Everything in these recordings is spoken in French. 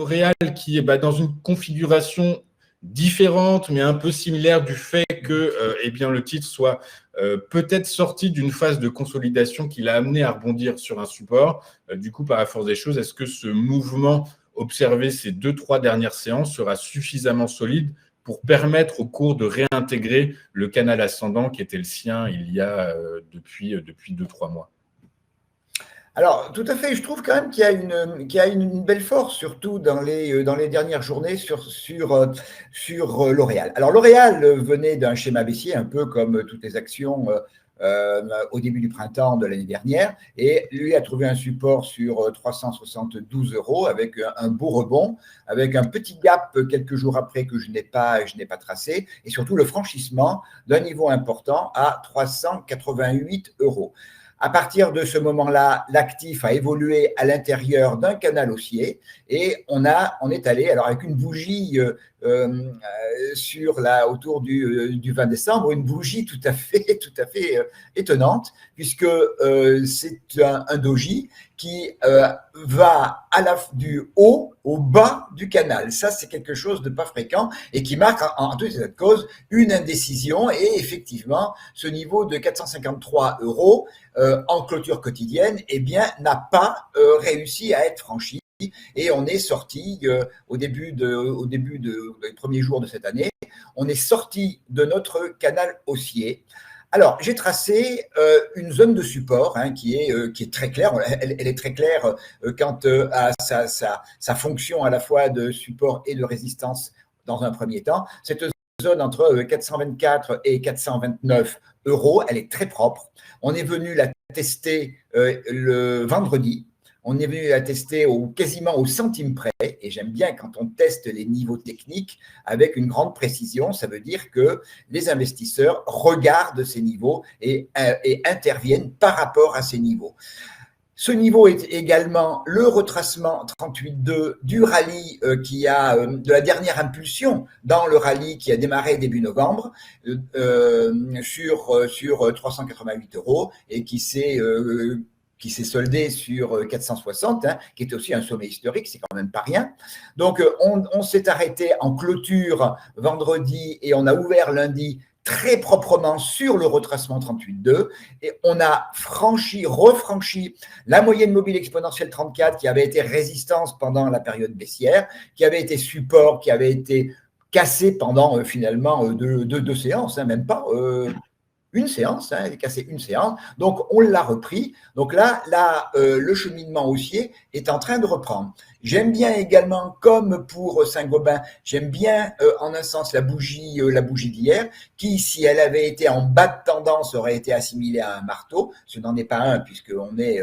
L'Oréal qui est dans une configuration différente, mais un peu similaire du fait que eh bien, le titre soit peut-être sorti d'une phase de consolidation qui l'a amené à rebondir sur un support. Du coup, par la force des choses, est-ce que ce mouvement observé ces 2-3 dernières séances sera suffisamment solide pour permettre au cours de réintégrer le canal ascendant qui était le sien il y a depuis 2-3 mois? Alors, tout à fait, je trouve quand même qu'il y a une belle force, surtout dans les dernières journées sur L'Oréal. Alors, L'Oréal venait d'un schéma baissier, un peu comme toutes les actions au début du printemps de l'année dernière, et lui a trouvé un support sur 372 € avec un beau rebond, avec un petit gap quelques jours après que je n'ai pas tracé, et surtout le franchissement d'un niveau important à 388 €. À partir de ce moment-là, l'actif a évolué à l'intérieur d'un canal haussier et on est allé, alors avec une bougie autour du 20 décembre, une bougie tout à fait étonnante, puisque c'est un doji qui va du haut au bas du canal. Ça, c'est quelque chose de pas fréquent et qui marque en toute cette cause une indécision. Et effectivement, ce niveau de 453 € en clôture quotidienne, eh bien, n'a pas réussi à être franchi. Et on est sorti au début des premiers jours de cette année, on est sorti de notre canal haussier. Alors, j'ai tracé une zone de support qui est très claire. Elle est très claire quant à sa fonction à la fois de support et de résistance dans un premier temps. Cette zone entre 424 et 429 €, elle est très propre. On est venu la tester le vendredi. On est venu la tester quasiment au centime près, et j'aime bien quand on teste les niveaux techniques avec une grande précision. Ça veut dire que les investisseurs regardent ces niveaux et interviennent par rapport à ces niveaux. Ce niveau est également le retracement 38,2 du rallye de la dernière impulsion dans le rallye qui a démarré début novembre sur 388 € et qui s'est soldé sur 460, qui est aussi un sommet historique, c'est quand même pas rien. Donc, on s'est arrêté en clôture vendredi et on a ouvert lundi très proprement sur le retracement 38,2 et on a refranchi la moyenne mobile exponentielle 34 qui avait été résistance pendant la période baissière, qui avait été support, qui avait été cassé pendant finalement deux séances, même pas une séance, elle est cassée une séance, donc on l'a repris. Donc là, le cheminement haussier est en train de reprendre. J'aime bien également, comme pour Saint-Gobain, j'aime bien en un sens la bougie d'hier, qui, si elle avait été en bas de tendance, aurait été assimilée à un marteau. Ce n'en est pas un, puisqu'on n'est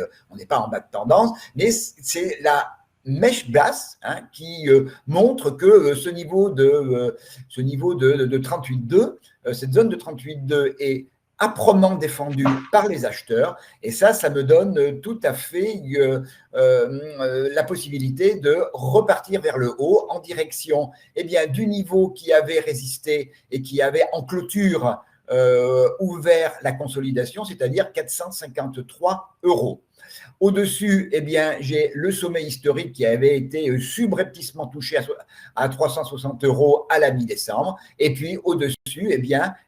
pas en bas de tendance, mais c'est la mèche basse qui montre que ce niveau de 38,2, cette zone de 38,2 est âprement défendu par les acheteurs, et ça me donne tout à fait la possibilité de repartir vers le haut en direction du niveau qui avait résisté et qui avait en clôture ouvert la consolidation, c'est-à-dire 453 €. Au-dessus, j'ai le sommet historique qui avait été subrepticement touché à 360 € à la mi-décembre. Et puis, au-dessus,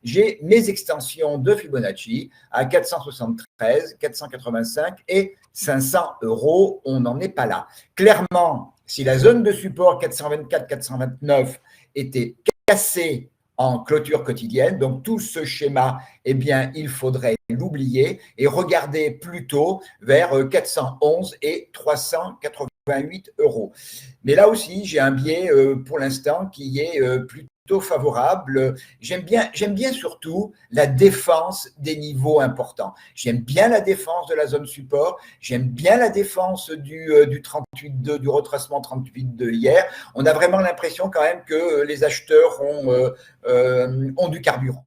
j'ai mes extensions de Fibonacci à 473, 485 et 500 €. On n'en est pas là. Clairement, si la zone de support 424-429 était cassée en clôture quotidienne, donc tout ce schéma, il faudrait l'oublier et regarder plutôt vers 411 et 388 €. Mais là aussi, j'ai un biais pour l'instant qui est plutôt favorable. J'aime bien surtout la défense des niveaux importants. J'aime bien la défense de la zone support. J'aime bien la défense du 38,2, du retracement 38,2 hier. On a vraiment l'impression quand même que les acheteurs ont du carburant.